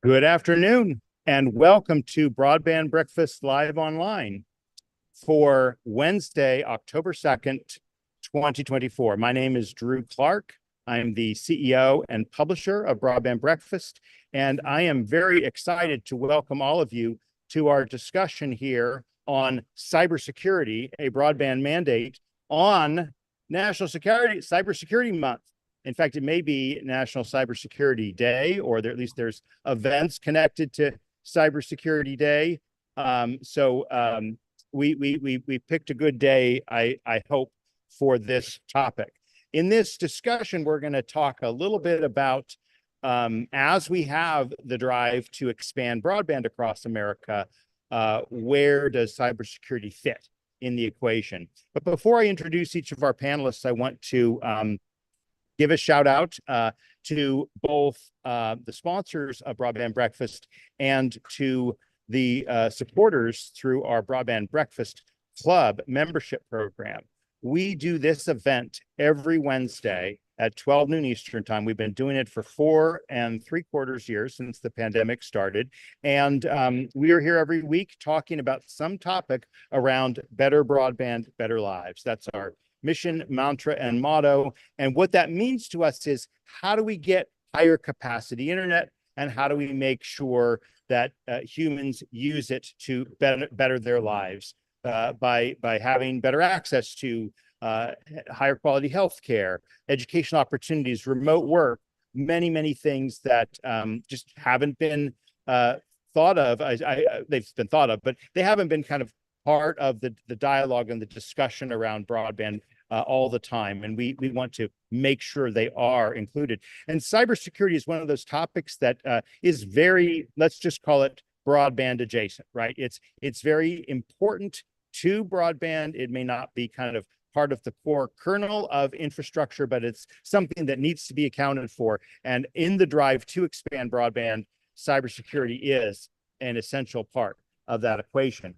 Good afternoon, and welcome to Broadband Breakfast Live Online for Wednesday, October 2nd, 2024. My name is Drew Clark. I'm the CEO and publisher of Broadband Breakfast, and I am very excited to welcome all of you to our discussion here on cybersecurity, a broadband mandate on National Cybersecurity Month. In fact, it may be National Cybersecurity Day, or at least there's events connected to Cybersecurity Day. We picked a good day, I hope, for this topic. In this discussion, we're going to talk a little bit about, as we have the drive to expand broadband across America, where does cybersecurity fit in the equation? But before I introduce each of our panelists, I want to give a shout out to both the sponsors of Broadband Breakfast and to the supporters through our Broadband Breakfast Club membership program. We do this event every Wednesday at 12 noon Eastern time. We've been doing it for 4 3/4 years since the pandemic started. And we are here every week talking about some topic around better broadband, better lives. That's our mission, mantra, and motto. And what that means to us is, how do we get higher capacity internet, and how do we make sure that humans use it to better their lives by having better access to higher quality healthcare, educational opportunities, remote work, many things that just haven't been thought of. They've been thought of, but they haven't been kind of part of the dialogue and the discussion around broadband all the time, and we want to make sure they are included. And cybersecurity is one of those topics that is very, let's just call it broadband adjacent, right? It's very important to broadband. It may not be kind of part of the core kernel of infrastructure, but it's something that needs to be accounted for. And in the drive to expand broadband, cybersecurity is an essential part of that equation.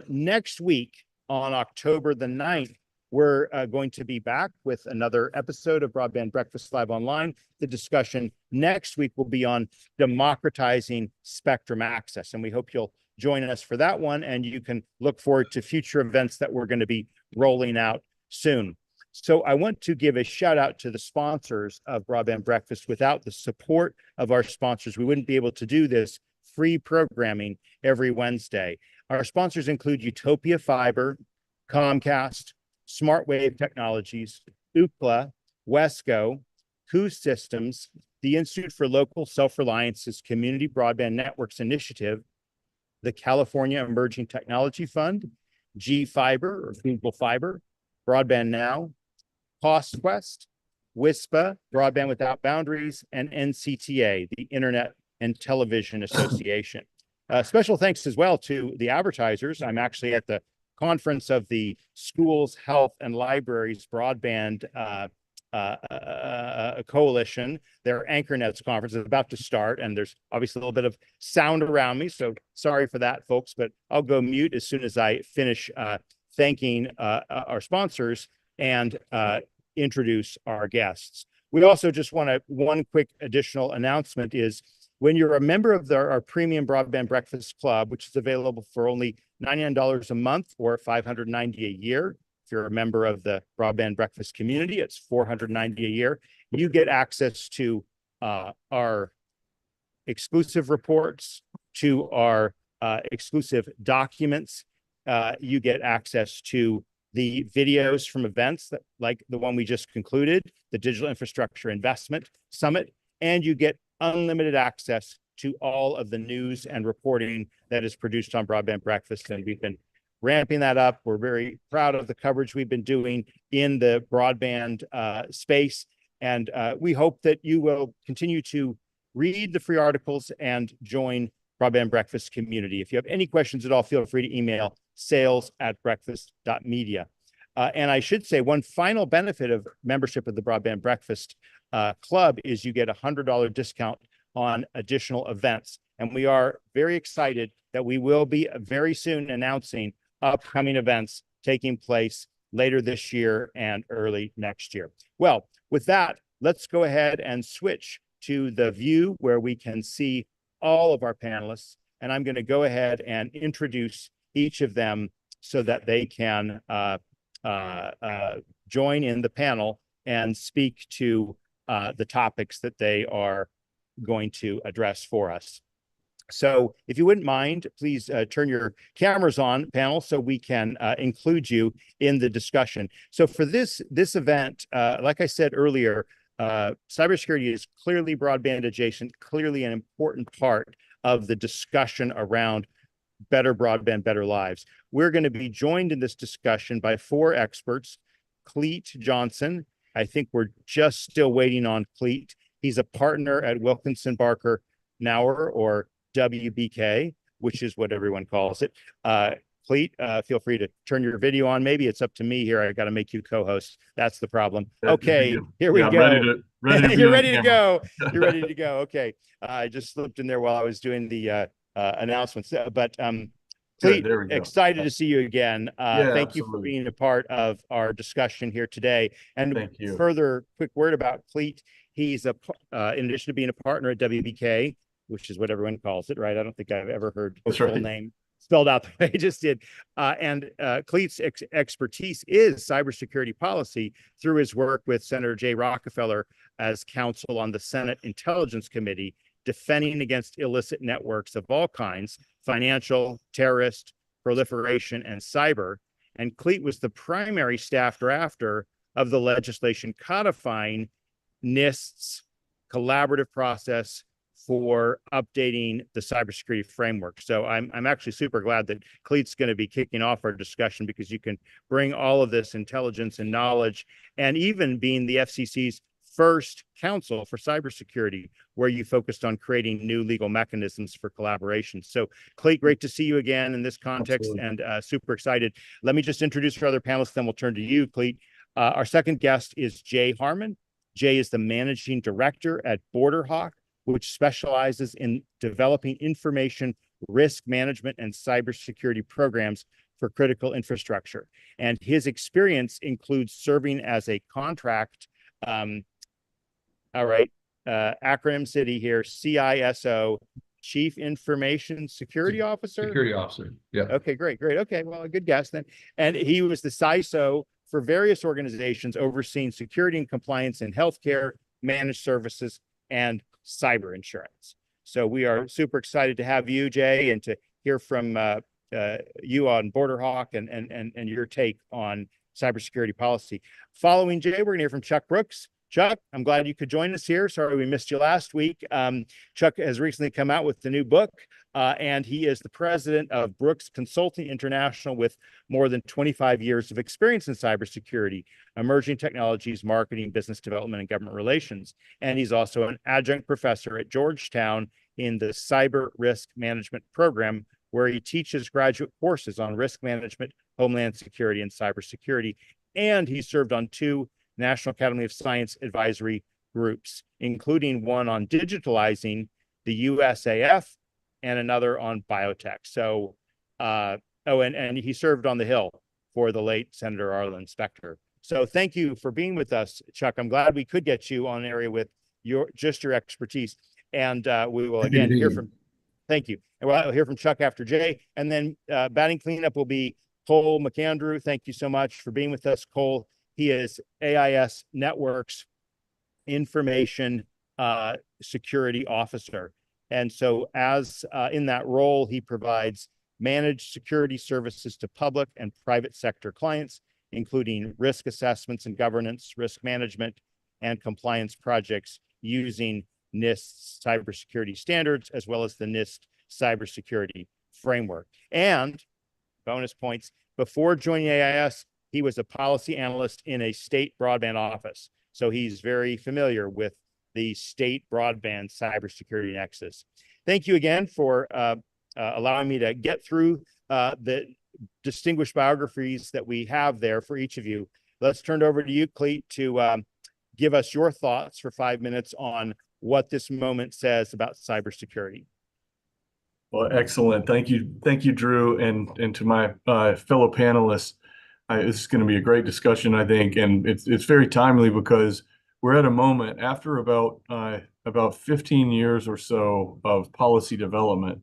Next week, on October the 9th, we're going to be back with another episode of Broadband Breakfast Live Online. The discussion next week will be on democratizing spectrum access, and we hope you'll join us for that one, and you can look forward to future events that we're going to be rolling out soon. So I want to give a shout out to the sponsors of Broadband Breakfast. Without the support of our sponsors, we wouldn't be able to do this free programming every Wednesday. Our sponsors include Utopia Fiber, Comcast, SmartWave Technologies, Ookla, Wesco, Coup Systems, the Institute for Local Self-Reliance's Community Broadband Networks Initiative, the California Emerging Technology Fund, G Fiber or Google Fiber, Broadband Now, CostQuest, WISPA, Broadband Without Boundaries, and NCTA, the Internet and Television Association. Special thanks as well to the advertisers. I'm actually at the conference of the Schools, Health, and Libraries Broadband Coalition. Their AnchorNets conference is about to start, and there's obviously a little bit of sound around me, so sorry for that, folks, but I'll go mute as soon as I finish thanking our sponsors and introduce our guests. We also just want one quick additional announcement is, when you're a member of our Premium Broadband Breakfast Club, which is available for only $99 a month or $590 a year. If you're a member of the Broadband Breakfast community, it's $490 a year. You get access to our exclusive reports, to our exclusive documents. You get access to the videos from events that, like the one we just concluded, the Digital Infrastructure Investment Summit, and you get unlimited access to all of the news and reporting that is produced on Broadband Breakfast. And we've been ramping that up. We're very proud of the coverage we've been doing in the broadband space. And we hope that you will continue to read the free articles and join Broadband Breakfast community. If you have any questions at all, feel free to email sales@breakfast.media. And I should say, one final benefit of membership of the Broadband Breakfast Club is you get a $100 discount on additional events. And we are very excited that we will be very soon announcing upcoming events taking place later this year and early next year. Well, with that, let's go ahead and switch to the view where we can see all of our panelists, and I'm going to go ahead and introduce each of them so that they can join in the panel and speak to the topics that they are going to address for us. So if you wouldn't mind, please turn your cameras on, panel, so we can include you in the discussion. So for this event, like I said earlier, cybersecurity is clearly broadband adjacent, clearly an important part of the discussion around better broadband, better lives. We're going to be joined in this discussion by 4 experts. Cleet Johnson, I think we're just still waiting on Cleet. He's a partner at Wilkinson Barker Nauer, or WBK, which is what everyone calls it. Cleet, feel free to turn your video on. Maybe it's up to me here. I got to make you co-host. That's the problem. Okay, here we go. You're ready to go. You're ready to go. Okay. I just slipped in there while I was doing the announcements. But Cleet, excited to see you again. Thank you for being a part of our discussion here today. And further quick word about Cleet. He's in addition to being a partner at WBK, which is what everyone calls it, right? I don't think I've ever heard the full name spelled out the way I just did. And Cleet's expertise is cybersecurity policy through his work with Senator Jay Rockefeller as counsel on the Senate Intelligence Committee, defending against illicit networks of all kinds, financial, terrorist, proliferation, and cyber. And Cleet was the primary staff drafter of the legislation codifying NIST's collaborative process for updating the cybersecurity framework. So I'm actually super glad that Cleet's going to be kicking off our discussion, because you can bring all of this intelligence and knowledge, and even being the FCC's first counsel for cybersecurity, where you focused on creating new legal mechanisms for collaboration. So Cleet, great to see you again in this context. Absolutely. And super excited. Let me just introduce our other panelists, then we'll turn to you, Cleet. Our second guest is Jay Harmon. Jay is the managing director at BorderHawk, which specializes in developing information risk management and cybersecurity programs for critical infrastructure. And his experience includes serving as a contract, acronym city here, CISO, Chief Information Security Officer? Security Officer, yeah. Okay, great. Okay, well, a good guess then. And he was the CISO for various organizations overseeing security and compliance in healthcare, managed services, and cyber insurance. So we are super excited to have you, Jay, and to hear from you on BorderHawk and your take on cybersecurity policy. Following Jay, we're going to hear from Chuck Brooks. Chuck, I'm glad you could join us here. Sorry we missed you last week. Chuck has recently come out with the new book, and he is the president of Brooks Consulting International, with more than 25 years of experience in cybersecurity, emerging technologies, marketing, business development, and government relations. And he's also an adjunct professor at Georgetown in the Cyber Risk Management program, where he teaches graduate courses on risk management, homeland security, and cybersecurity. And he served on 2 National Academy of Science advisory groups, including one on digitalizing the USAF and another on biotech. So, and he served on the Hill for the late Senator Arlen Specter. So thank you for being with us, Chuck. I'm glad we could get you on an area with your expertise. And we will again hear from, thank you. And we'll hear from Chuck after Jay. And then batting cleanup will be Cole McAndrew. Thank you so much for being with us, Cole. He is AIS Networks Information Security Officer. And so as in that role, he provides managed security services to public and private sector clients, including risk assessments and governance, risk management, and compliance projects using NIST cybersecurity standards, as well as the NIST cybersecurity framework. And bonus points, before joining AIS, he was a policy analyst in a state broadband office. So he's very familiar with the state broadband cybersecurity nexus. Thank you again for allowing me to get through the distinguished biographies that we have there for each of you. Let's turn it over to you, Cleet, to give us your thoughts for 5 minutes on what this moment says about cybersecurity. Well, excellent. Thank you, Drew, and to my fellow panelists. This is going to be a great discussion, I think, and it's very timely because we're at a moment after about 15 years or so of policy development.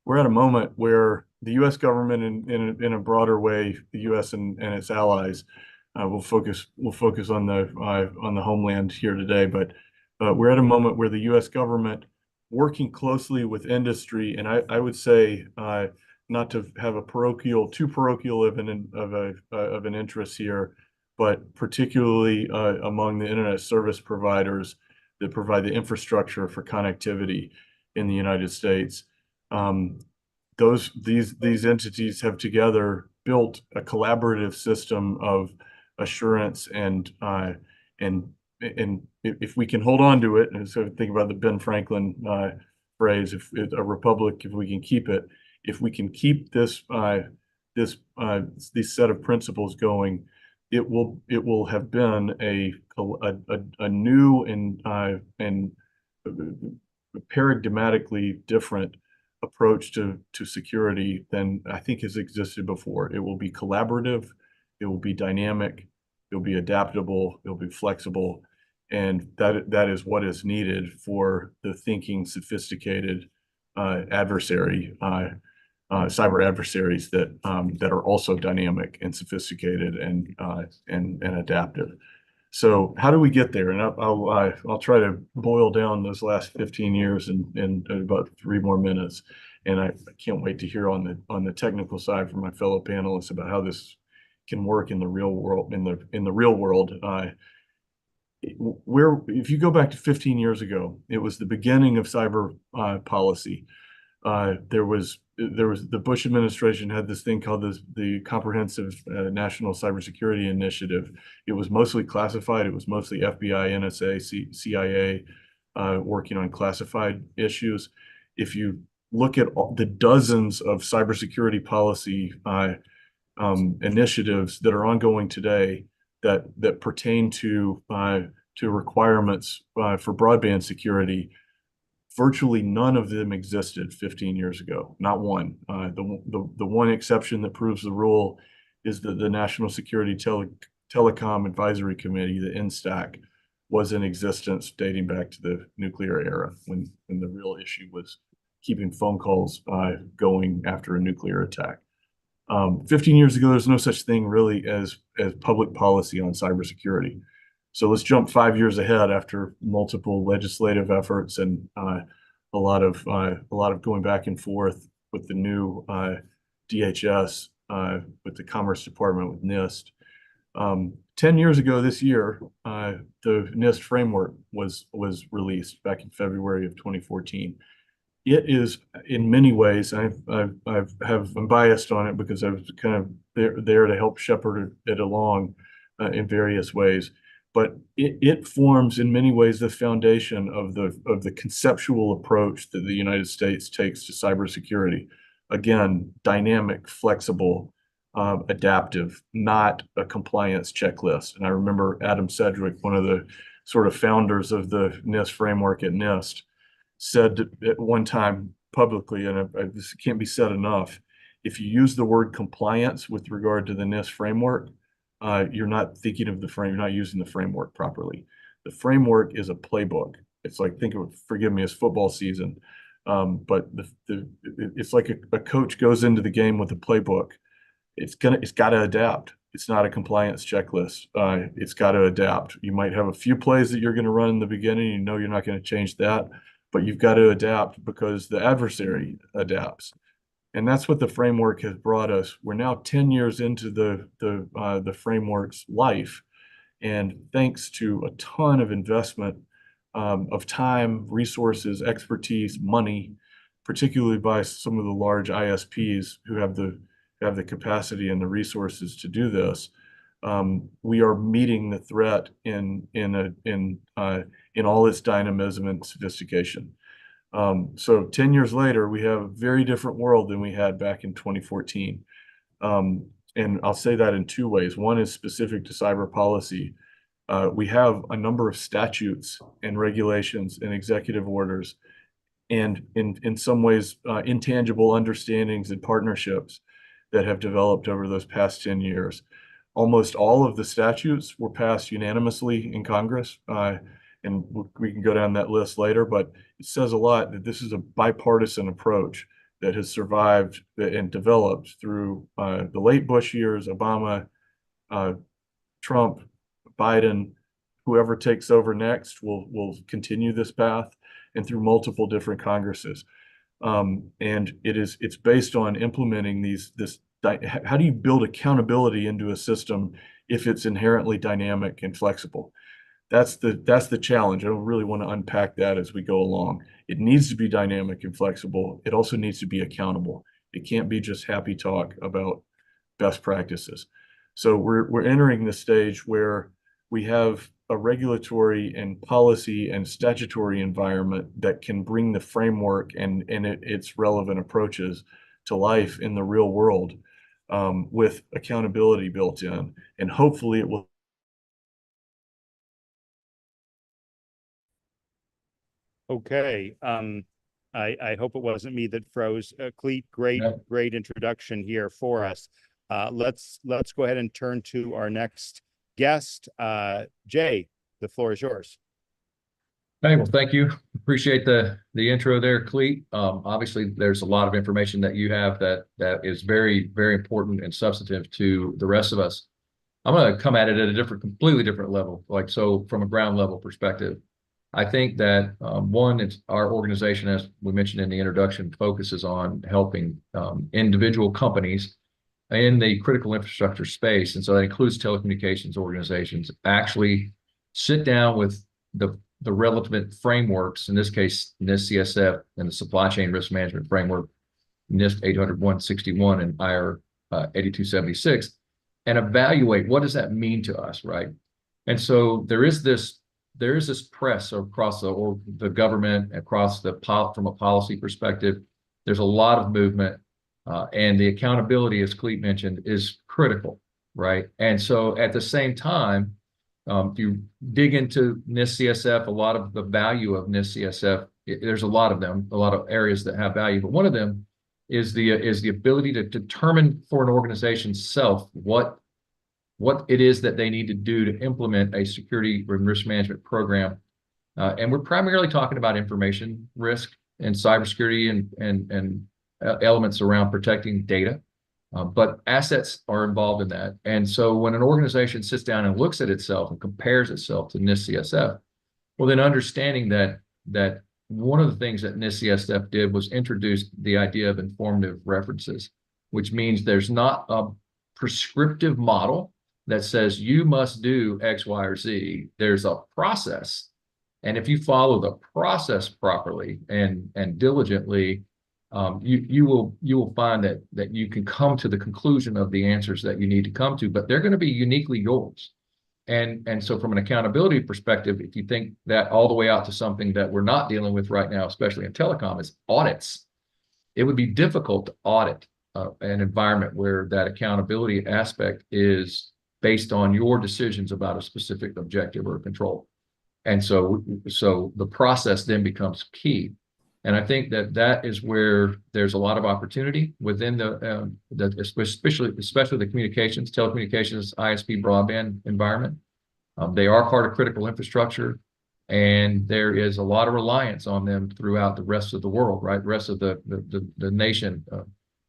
We're at a moment where the U.S. government, in a broader way, the U.S. and its allies, will focus on the homeland here today. But we're at a moment where the U.S. government, working closely with industry, and I would say not to have too parochial of an interest here, but particularly among the internet service providers that provide the infrastructure for connectivity in the United States. These entities have together built a collaborative system of assurance and if we can hold on to it, and so think about the Ben Franklin phrase, if a republic, if we can keep it, if we can keep this set of principles going, it will have been a new and paradigmatically different approach to security than I think has existed before. It will be collaborative, it will be dynamic, it'll be adaptable, it'll be flexible, and that is what is needed for the thinking, sophisticated cyber adversaries that are also dynamic and sophisticated and adaptive. So how do we get there? And I'll try to boil down those last 15 years in about 3 more minutes. And I can't wait to hear on the technical side from my fellow panelists about how this can work in the real world. In the real world, if you go back to 15 years ago, it was the beginning of cyber policy. The Bush administration had this thing called the Comprehensive National Cybersecurity Initiative. It was mostly classified. It was mostly FBI, NSA, CIA working on classified issues. If you look at the dozens of cybersecurity policy initiatives that are ongoing today that pertain to requirements for broadband security, virtually none of them existed 15 years ago. Not one. The one exception that proves the rule is that the National Security Telecom Advisory Committee, the NSTAC, was in existence dating back to the nuclear era when the real issue was keeping phone calls going after a nuclear attack. 15 years ago, there's no such thing really as public policy on cybersecurity. So let's jump 5 years ahead after multiple legislative efforts and a lot of going back and forth with the new DHS, with the Commerce Department, with NIST. 10 years ago this year, the NIST framework was released back in February of 2014. It is, in many ways, I'm biased on it because I was kind of there to help shepherd it along in various ways. But it forms, in many ways, the foundation of the conceptual approach that the United States takes to cybersecurity. Again, dynamic, flexible, adaptive, not a compliance checklist. And I remember Adam Sedgwick, one of the sort of founders of the NIST framework at NIST, said at one time publicly, and this can't be said enough, if you use the word compliance with regard to the NIST framework, you're not thinking of you're not using the framework properly. The framework is a playbook. It's like, think of, forgive me, as football season. But it's like a coach goes into the game with a playbook. It's got to adapt. It's not a compliance checklist. It's got to adapt. You might have a few plays that you're going to run in the beginning. You know you're not going to change that, but you've got to adapt because the adversary adapts. And that's what the framework has brought us. We're now 10 years into the framework's life, and thanks to a ton of investment of time, resources, expertise, money, particularly by some of the large ISPs who have the capacity and the resources to do this, we are meeting the threat in all its dynamism and sophistication. So 10 years later, we have a very different world than we had back in 2014. And I'll say that in 2 ways. One is specific to cyber policy. We have a number of statutes and regulations and executive orders, and in some ways, intangible understandings and partnerships that have developed over those past 10 years. Almost all of the statutes were passed unanimously in Congress. And we can go down that list later, but it says a lot that this is a bipartisan approach that has survived and developed through the late Bush years, Obama, Trump, Biden. Whoever takes over next will continue this path, and through multiple different Congresses. And it's based on implementing how do you build accountability into a system if it's inherently dynamic and flexible? That's the challenge. I don't really want to unpack that as we go along. It needs to be dynamic and flexible. It also needs to be accountable. It can't be just happy talk about best practices. So we're entering the stage where we have a regulatory and policy and statutory environment that can bring the framework and its relevant approaches to life in the real world, with accountability built in. And hopefully it will. Okay. I hope it wasn't me that froze. Cleet, great introduction here for us. Let's go ahead and turn to our next guest. Jay, the floor is yours. Hey, well, thank you. Appreciate the intro there, Cleet. Obviously, there's a lot of information that you have that is very, very important and substantive to the rest of us. I'm going to come at it at a completely different level, so from a ground level perspective. I think that one, it's our organization, as we mentioned in the introduction, focuses on helping individual companies in the critical infrastructure space, and so that includes telecommunications organizations, actually sit down with the relevant frameworks, in this case, NIST CSF and the Supply Chain Risk Management Framework, NIST 800-161 and IR 8276, and evaluate what does that mean to us, right? And so there is this press across the government, from a policy perspective. There's a lot of movement, and the accountability, as Cleet mentioned, is critical, right? And so at the same time, if you dig into NIST CSF, a lot of the value of NIST CSF, there's a lot of them, a lot of areas that have value, but one of them is the ability to determine for an organization's self what it is that they need to do to implement a security and risk management program. And we're primarily talking about information risk and cybersecurity and elements around protecting data. But assets are involved in that. And so when an organization sits down and looks at itself and compares itself to NIST CSF, well, then understanding that one of the things that NIST CSF did was introduce the idea of informative references, which means there's not a prescriptive model that says you must do X, Y, or Z. There's a process. And if you follow the process properly and diligently, you will find that you can come to the conclusion of the answers that you need to come to, but they're going to be uniquely yours. And so from an accountability perspective, if you think that all the way out to something that we're not dealing with right now, especially in telecom, is audits, it would be difficult to audit an environment where that accountability aspect is based on your decisions about a specific objective or control. And so the process then becomes key. And I think that is where there's a lot of opportunity within especially the telecommunications, ISP broadband environment. They are part of critical infrastructure, and there is a lot of reliance on them throughout the rest of the world, right? The rest of the nation,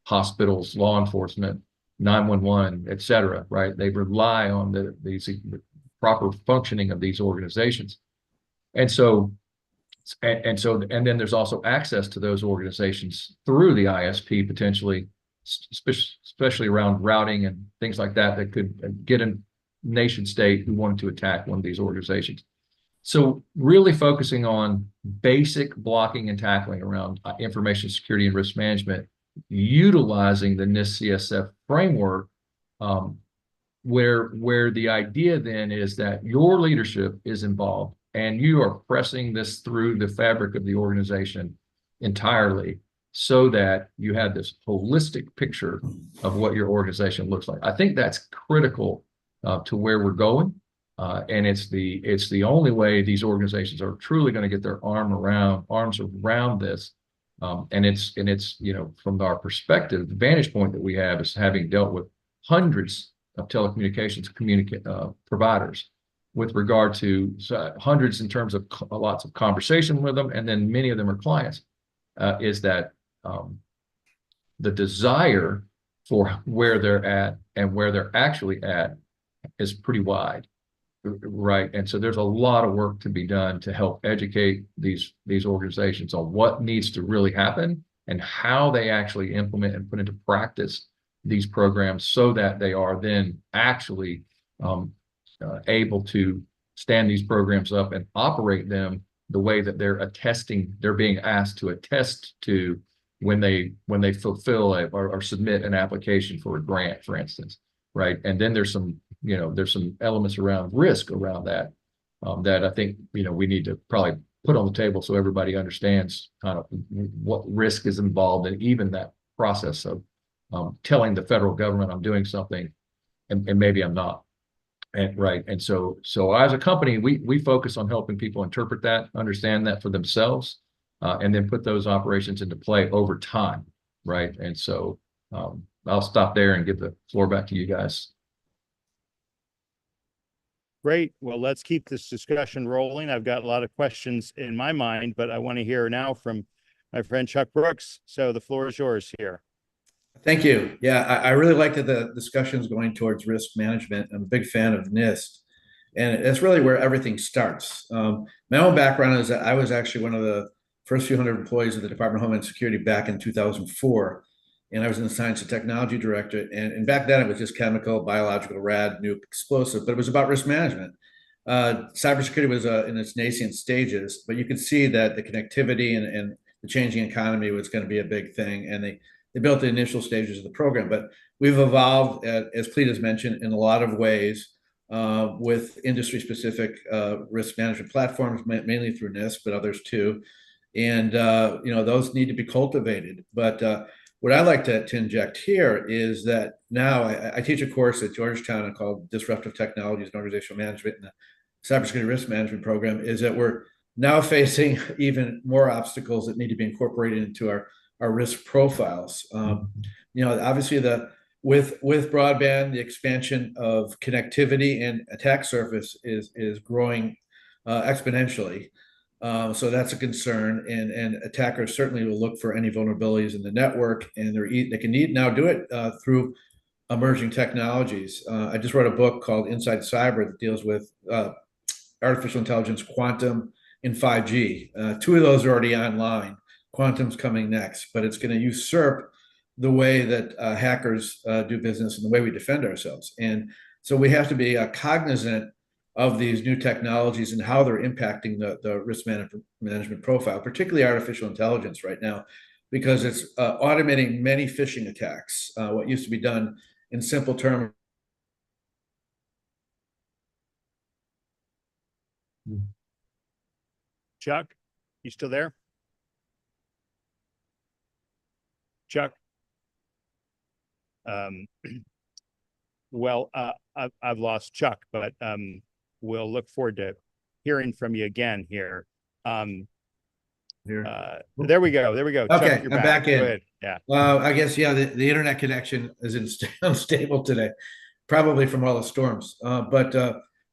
hospitals, law enforcement, 911, et cetera, right? They rely on the proper functioning of these organizations. And then there's also access to those organizations through the ISP, potentially, especially around routing and things like that could get a nation state who wanted to attack one of these organizations. So really focusing on basic blocking and tackling around information security and risk management, utilizing the NIST CSF framework, where the idea then is that your leadership is involved and you are pressing this through the fabric of the organization entirely so that you have this holistic picture of what your organization looks like. I think that's critical to where we're going. And it's the only way these organizations are truly going to get their arms around this. And it's from our perspective, the vantage point that we have is having dealt with hundreds telecommunications providers with regard to hundreds in terms of lots of conversation with them, and then many of them are clients, is that the desire for where they're at and where they're actually at is pretty wide, right? And so there's a lot of work to be done to help educate these organizations on what needs to really happen and how they actually implement and put into practice these programs so that they are then actually able to stand these programs up and operate them the way that they're being asked to attest to when they fulfill or submit an application for a grant, for instance, right? And then there's some elements around risk around that that I think we need to probably put on the table so everybody understands kind of what risk is involved in even that process of telling the federal government I'm doing something and maybe I'm not. And so as a company, we focus on helping people interpret that, understand that for themselves, and then put those operations into play over time, right? And so I'll stop there and give the floor back to you guys. Great. Well, let's keep this discussion rolling. I've got a lot of questions in my mind, but I want to hear now from my friend Chuck Brooks. So the floor is yours here. Thank you. Yeah, I really like that the discussion's going towards risk management. I'm a big fan of NIST, and it's really where everything starts. My own background is that I was actually one of the first few hundred employees of the Department of Homeland Security back in 2004, and I was in the Science and Technology Directorate. And back then it was just chemical, biological, rad, nuke, explosive, but it was about risk management. Cybersecurity was in its nascent stages, but you could see that the connectivity and the changing economy was going to be a big thing, and they built the initial stages of the program. But we've evolved, as Clete has mentioned, in a lot of ways with industry-specific risk management platforms, mainly through NIST, but others too. And those need to be cultivated. But what I like to inject here is that now I teach a course at Georgetown called Disruptive Technologies and Organizational Management in the Cybersecurity Risk Management program, is that we're now facing even more obstacles that need to be incorporated into our risk profiles. Obviously with broadband, the expansion of connectivity and attack surface is growing exponentially. So that's a concern, and attackers certainly will look for any vulnerabilities in the network, and they can now do it through emerging technologies. I just wrote a book called Inside Cyber that deals with artificial intelligence, quantum, and 5G. Two of those are already online. Quantum's coming next, but it's going to usurp the way that hackers do business and the way we defend ourselves. And so we have to be cognizant of these new technologies and how they're impacting the risk management profile, particularly artificial intelligence right now, because it's automating many phishing attacks. What used to be done in simple terms. Chuck, you still there? Chuck? Well, I've lost Chuck, but we'll look forward to hearing from you again here. There we go. There we go. Okay, Chuck, you're I'm back in. Good. Yeah. Well, I guess, yeah, the internet connection is unstable today, probably from all the storms. But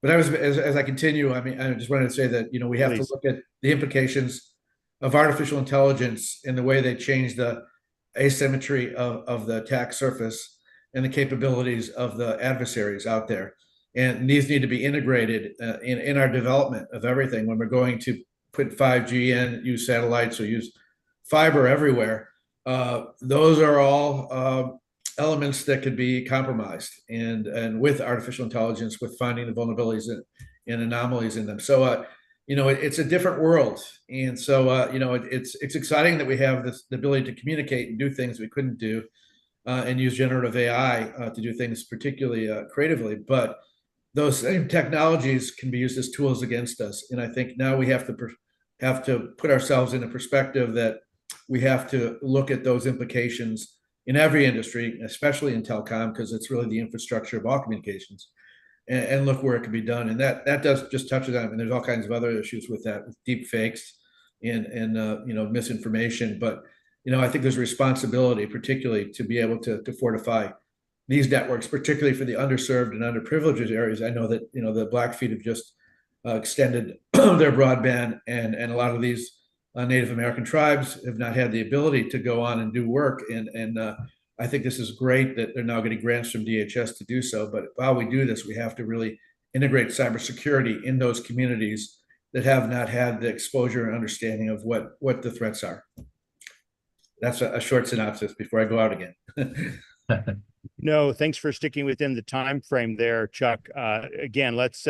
as I continue, I mean, I just wanted to say that, we have to look at the implications of artificial intelligence and the way they change the asymmetry of the attack surface and the capabilities of the adversaries out there. And these need to be integrated in our development of everything. When we're going to put 5G in, use satellites, or use fiber everywhere, those are all elements that could be compromised. And with artificial intelligence, with finding the vulnerabilities and anomalies in them. So, it's a different world. And so, it's exciting that we have the ability to communicate and do things we couldn't do and use generative AI to do things particularly creatively. But those same technologies can be used as tools against us. And I think now we have to put ourselves in a perspective that we have to look at those implications in every industry, especially in telecom, because it's really the infrastructure of all communications, and look where it can be done. And that does just touch on it. And there's all kinds of other issues with that, with deep fakes and misinformation. But I think there's a responsibility, particularly to be able to fortify these networks, particularly for the underserved and underprivileged areas. I know that, the Blackfeet have just extended their broadband, and a lot of these Native American tribes have not had the ability to go on and do work. And I think this is great that they're now getting grants from DHS to do so. But while we do this, we have to really integrate cybersecurity in those communities that have not had the exposure and understanding of what the threats are. That's a short synopsis before I go out again. No, thanks for sticking within the time frame there, Chuck. Again, let's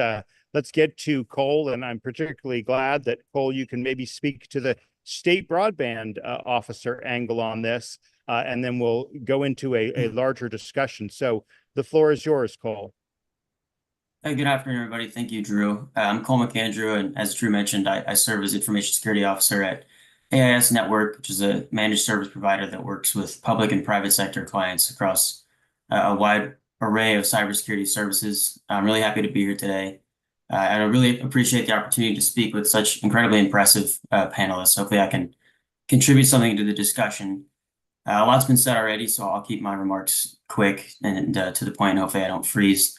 get to Cole, and I'm particularly glad that, Cole, you can maybe speak to the state broadband officer angle on this, and then we'll go into a larger discussion. So the floor is yours, Cole. Hey, good afternoon, everybody. Thank you, Drew. I'm Cole McAndrew, and as Drew mentioned, I serve as Information Security Officer at AIS Network, which is a managed service provider that works with public and private sector clients across a wide array of cybersecurity services. I'm really happy to be here today. I really appreciate the opportunity to speak with such incredibly impressive panelists. Hopefully I can contribute something to the discussion. A lot's been said already, so I'll keep my remarks quick and to the point. Hopefully I don't freeze.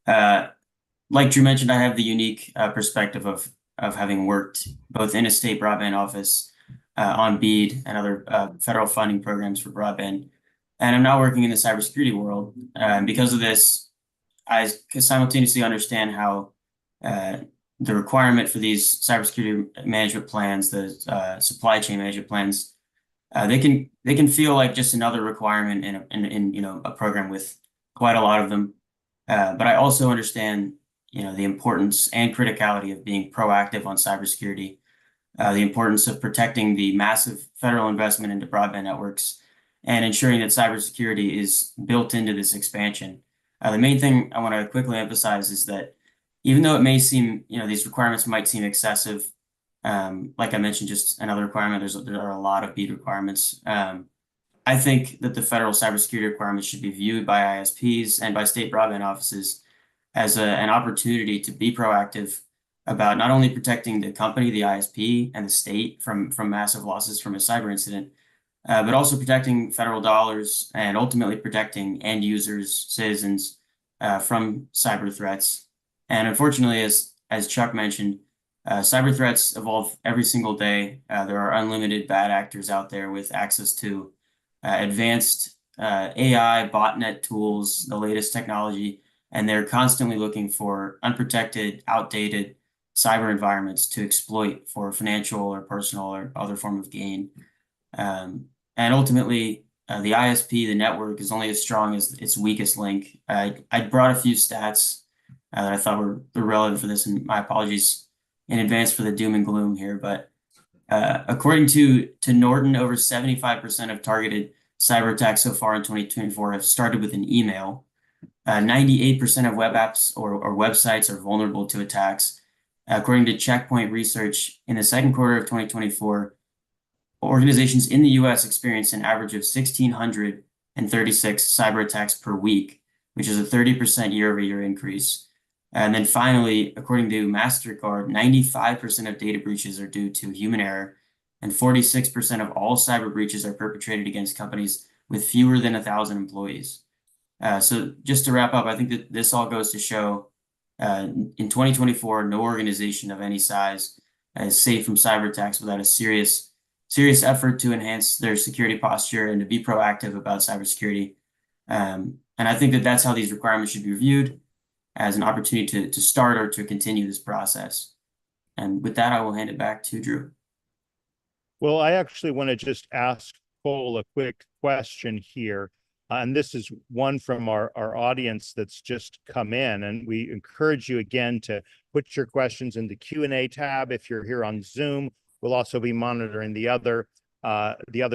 Like Drew mentioned, I have the unique perspective of having worked both in a state broadband office on BEAD and other federal funding programs for broadband. And I'm now working in the cybersecurity world. And because of this, I simultaneously understand how the requirement for these cybersecurity management plans, the supply chain management plans, they can feel like just another requirement in a program with quite a lot of them. But I also understand the importance and criticality of being proactive on cybersecurity, the importance of protecting the massive federal investment into broadband networks, and ensuring that cybersecurity is built into this expansion. The main thing I want to quickly emphasize is that even though it may seem, these requirements might seem excessive, like I mentioned, just another requirement, there are a lot of BEAD requirements. I think that the federal cybersecurity requirements should be viewed by ISPs and by state broadband offices as an opportunity to be proactive about not only protecting the company, the ISP, and the state from massive losses from a cyber incident, but also protecting federal dollars and ultimately protecting end users, citizens from cyber threats. And unfortunately, as Chuck mentioned, cyber threats evolve every single day. There are unlimited bad actors out there with access to advanced AI, botnet tools, the latest technology, and they're constantly looking for unprotected, outdated cyber environments to exploit for financial or personal or other form of gain. And ultimately, the ISP, the network, is only as strong as its weakest link. I brought a few stats that I thought were relevant for this, and my apologies in advance for the doom and gloom here. But according to Norton, over 75% of targeted cyber attacks so far in 2024 have started with an email. 98% of web apps or websites are vulnerable to attacks. According to Checkpoint Research, in the second quarter of 2024, organizations in the U.S. experienced an average of 1,636 cyber attacks per week, which is a 30% year-over-year increase. And then finally, according to MasterCard, 95% of data breaches are due to human error, and 46% of all cyber breaches are perpetrated against companies with fewer than 1,000 employees. So just to wrap up, I think that this all goes to show in 2024, no organization of any size is safe from cyber attacks without a serious effort to enhance their security posture and to be proactive about cybersecurity. And I think that that's how these requirements should be reviewed, as an opportunity to start or to continue this process. And with that, I will hand it back to Drew. Well, I actually want to just ask Cole a quick question here. And this is one from our audience that's just come in. And we encourage you again to put your questions in the Q&A tab. If you're here on Zoom, we'll also be monitoring the other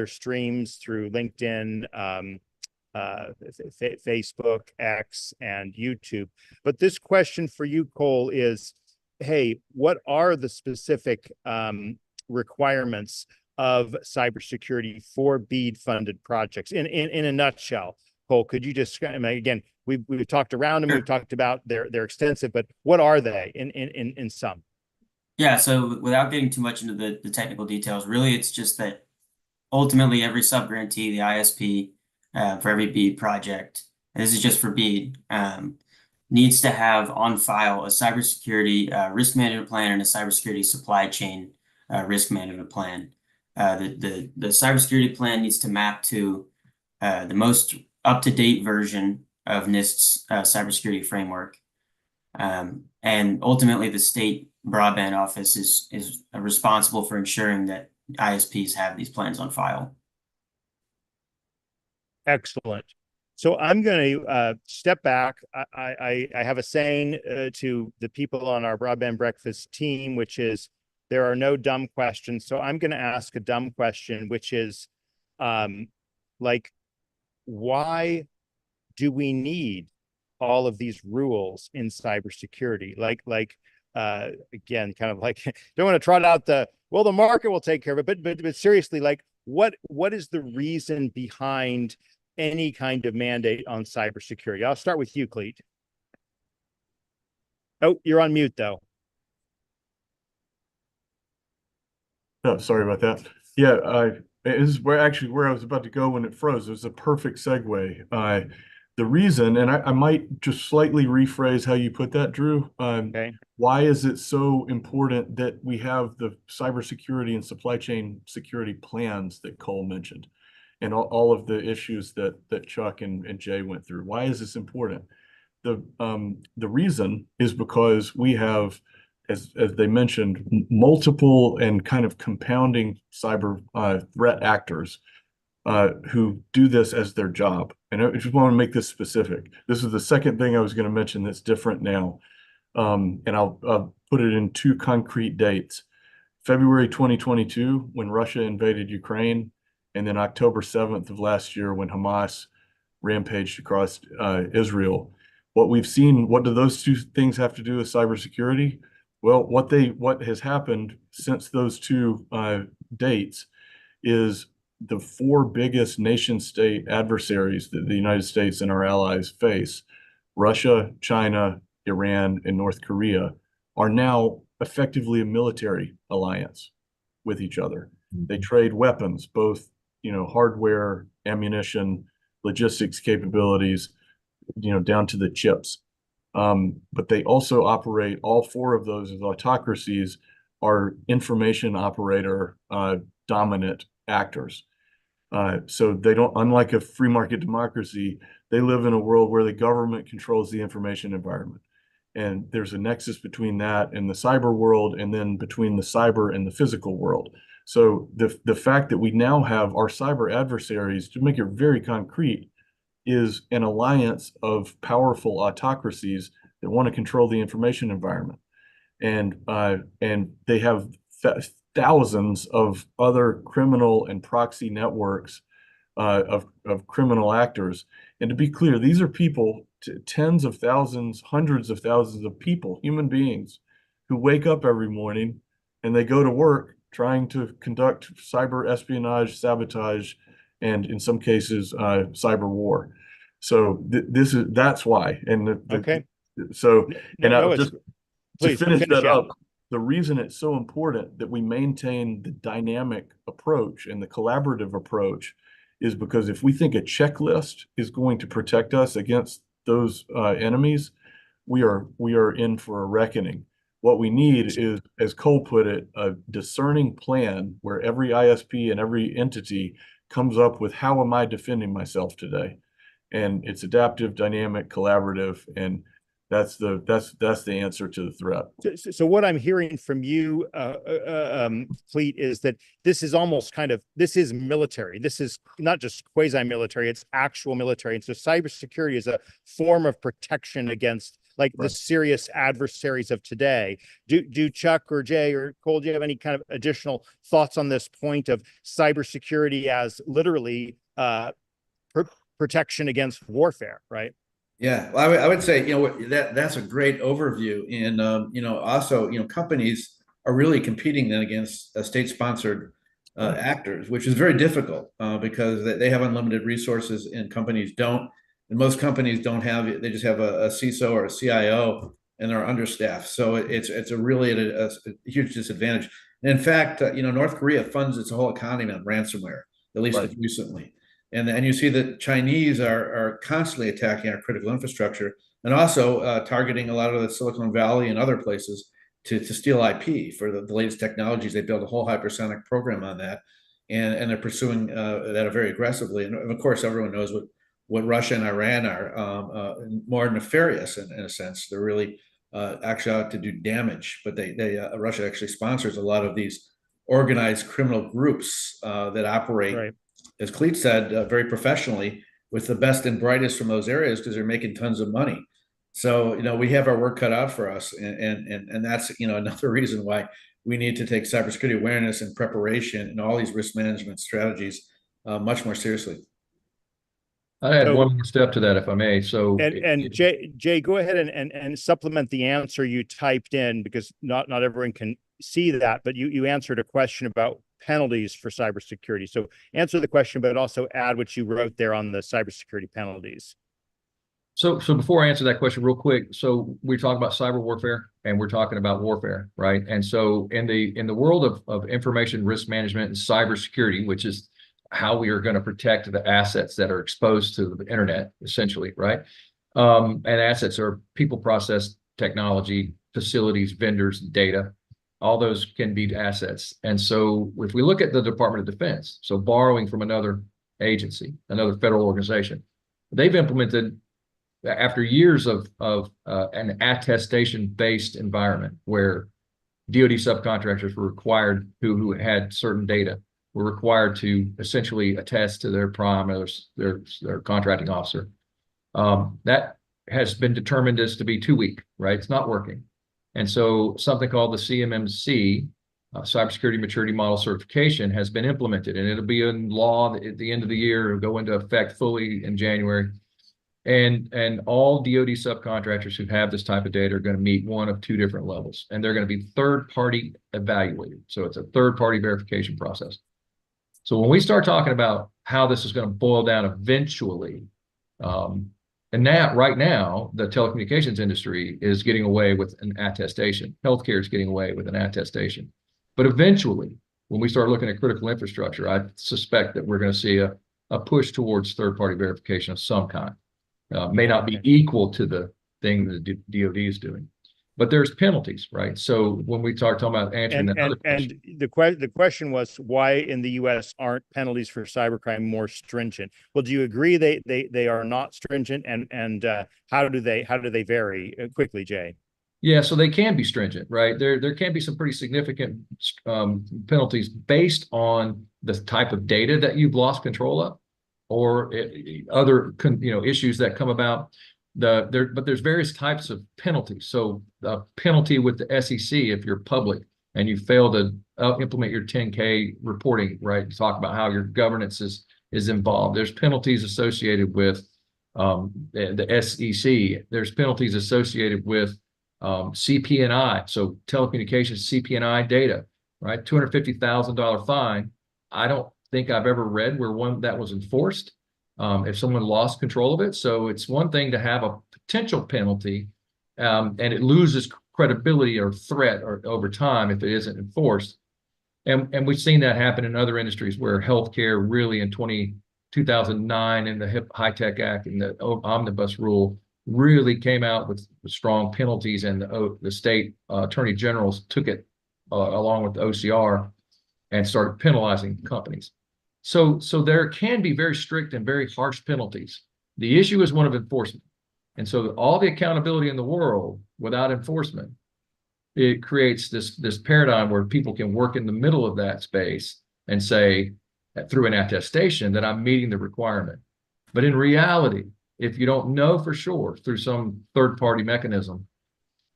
streams through LinkedIn, Facebook, X, and YouTube. But this question for you, Cole, is, hey, what are the specific requirements of cybersecurity for BEAD funded projects in a nutshell? Cole, could you just, again, we've talked around them, we've talked about they're extensive, but what are they in sum? Yeah, so without getting too much into the technical details, really it's just that ultimately every sub-grantee, the ISP, for every BEAD project and this is just for BEAD, needs to have on file a cybersecurity risk management plan and a cybersecurity supply chain risk management plan. The cybersecurity plan needs to map to the most up-to-date version of NIST's cybersecurity framework. And ultimately, the state broadband office is responsible for ensuring that ISPs have these plans on file. Excellent. So I'm going to step back. I have a saying to the people on our Broadband Breakfast team, which is, there are no dumb questions. So I'm going to ask a dumb question, which is like, why do we need all of these rules in cybersecurity? Again, kind of like, don't want to trot out the market will take care of it, but seriously, like, what is the reason behind any kind of mandate on cybersecurity? I'll start with you, Cleet. Oh, you're on mute though. Oh, sorry about that. Yeah, this is where I was about to go when it froze. It was a perfect segue. The reason, and I might just slightly rephrase how you put that, Drew. Okay. Why is it so important that we have the cybersecurity and supply chain security plans that Cole mentioned, and all of the issues that Chuck and Jay went through? Why is this important? The reason is because we have, as they mentioned, multiple and kind of compounding cyber threat actors who do this as their job. And I just want to make this specific. This is the second thing I was going to mention that's different now. And I'll put it in two concrete dates. February 2022, when Russia invaded Ukraine, and then October 7th of last year, when Hamas rampaged across Israel. What we've seen, what do those two things have to do with cybersecurity? Well, what has happened since those two dates is the four biggest nation-state adversaries that the United States and our allies face, Russia, China, Iran, and North Korea, are now effectively a military alliance with each other. They trade weapons, both, hardware, ammunition, logistics capabilities, down to the chips. But they also operate, all four of those as autocracies are information operator dominant actors. So they don't, unlike a free market democracy, they live in a world where the government controls the information environment. And there's a nexus between that and the cyber world, and then between the cyber and the physical world. So the fact that we now have our cyber adversaries, to make it very concrete, is an alliance of powerful autocracies that want to control the information environment. And they have thousands of other criminal and proxy networks of criminal actors. And to be clear, these are people, tens of thousands, hundreds of thousands of people, human beings, who wake up every morning and they go to work trying to conduct cyber espionage, sabotage, and in some cases, cyber war. So that's why. And Okay. So, and No, I just please to finish that out. up, the reason it's so important that we maintain the dynamic approach and the collaborative approach is because if we think a checklist is going to protect us against those enemies, we are in for a reckoning. What we need is, as Cole put it, a discerning plan where every ISP and every entity comes up with, how am I defending myself today? And it's adaptive, dynamic, collaborative, and that's the answer to the threat. So what I'm hearing from you, Fleet, is that this is almost this is military. This is not just quasi-military, it's actual military. And so cybersecurity is a form of protection against the serious adversaries of today. Do Chuck or Jay or Cole, do you have any kind of additional thoughts on this point of cybersecurity as literally protection against warfare, right? Yeah, well, I would say, that's a great overview. And, also, companies are really competing then against state-sponsored actors, which is very difficult because they have unlimited resources and companies don't. And most companies don't have it. They just have a CISO or a CIO and they're understaffed. So it's a really a huge disadvantage. And in fact, North Korea funds its whole economy on ransomware, at least recently. And you see that Chinese are constantly attacking our critical infrastructure, and also targeting a lot of the Silicon Valley and other places to steal IP for the latest technologies. They built a whole hypersonic program on that, and they're pursuing that very aggressively. And of course, everyone knows what Russia and Iran are, more nefarious in a sense. They're really actually out to do damage, but Russia actually sponsors a lot of these organized criminal groups that operate, Right. as Cleet said, very professionally with the best and brightest from those areas because they're making tons of money. So, we have our work cut out for us. And that's, another reason why we need to take cybersecurity awareness and preparation and all these risk management strategies much more seriously. I add So- one more step to that, if I may. So, And Jay, go ahead and supplement the answer you typed in, because not everyone can see that, but you answered a question about penalties for cybersecurity. So answer the question, but also add what you wrote there on the cybersecurity penalties. So before I answer that question real quick, so we're talking about cyber warfare and we're talking about warfare, right? And so in the world of information risk management and cybersecurity, which is how we are going to protect the assets that are exposed to the internet, essentially, right? And assets are people, process, technology, facilities, vendors, data. All those can be assets. And so if we look at the Department of Defense, so borrowing from another agency, another federal organization, they've implemented, after years of an attestation-based environment where DoD subcontractors were required, who had certain data, were required to essentially attest to their prime or their contracting officer. That has been determined as to be too weak, right? It's not working. And so something called the CMMC, Cybersecurity Maturity Model Certification, has been implemented, and it'll be in law at the end of the year. It'll go into effect fully in January. And all DoD subcontractors who have this type of data are going to meet one of two different levels, and they're going to be third-party evaluated. So it's a third-party verification process. So when we start talking about how this is going to boil down eventually, and right now, the telecommunications industry is getting away with an attestation. Healthcare is getting away with an attestation. But eventually, when we start looking at critical infrastructure, I suspect that we're going to see a push towards third-party verification of some kind. May not be equal to the thing that DoD is doing, but there's penalties, right? So when we talking about answering that other question, and the question was, why in the U.S. aren't penalties for cybercrime more stringent? Well, do you agree they are not stringent, and how do they vary? Quickly, Jay. Yeah, so they can be stringent, right? There can be some pretty significant penalties based on the type of data that you've lost control of, or other issues that come about. But there's various types of penalties. So the penalty with the SEC, if you're public and you fail to implement your 10K reporting, right? You talk about how your governance is involved. There's penalties associated with the SEC. There's penalties associated with CP&I, so telecommunications CP&I data, right? $250,000 fine. I don't think I've ever read where one that was enforced if someone lost control of it. So it's one thing to have a potential penalty and it loses credibility or threat over time if it isn't enforced. And we've seen that happen in other industries where healthcare really in 2009 in the High-Tech Act and the Omnibus Rule really came out with strong penalties, and the state attorney generals took it along with the OCR and started penalizing companies. So there can be very strict and very harsh penalties. The issue is one of enforcement. And so all the accountability in the world without enforcement, it creates this paradigm where people can work in the middle of that space and say, through an attestation, that I'm meeting the requirement. But in reality, if you don't know for sure through some third-party mechanism,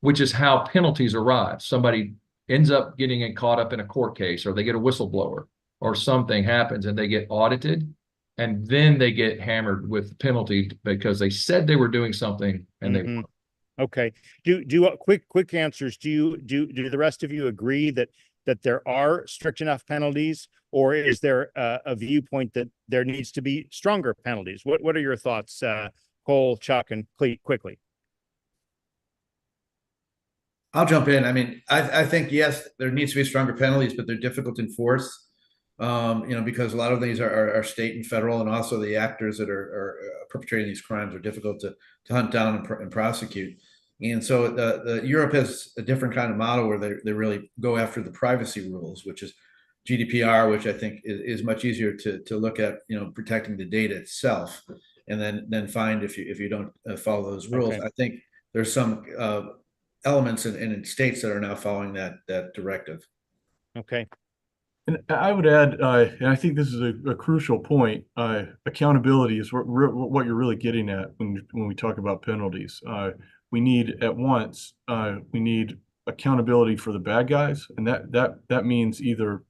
which is how penalties arrive, somebody ends up getting caught up in a court case, or they get a whistleblower, or something happens and they get audited, and then they get hammered with penalty because they said they were doing something and they weren't. Okay. Do quick answers. Do the rest of you agree that there are strict enough penalties, or is there a viewpoint that there needs to be stronger penalties? What are your thoughts, Cole, Chuck, and Cleet, quickly? I'll jump in. I mean, I think, yes, there needs to be stronger penalties, but they're difficult to enforce. because a lot of these are state and federal, and also the actors that are perpetrating these crimes are difficult to hunt down and prosecute. And so the Europe has a different kind of model where they really go after the privacy rules, which is GDPR, which I think is much easier to look at, protecting the data itself, and then find if you don't follow those rules. Okay. I think there's some elements in states that are now following that directive. Okay. And I would add, and I think this is a crucial point, accountability is what you're really getting at when we talk about penalties. We need we need accountability for the bad guys, and that means either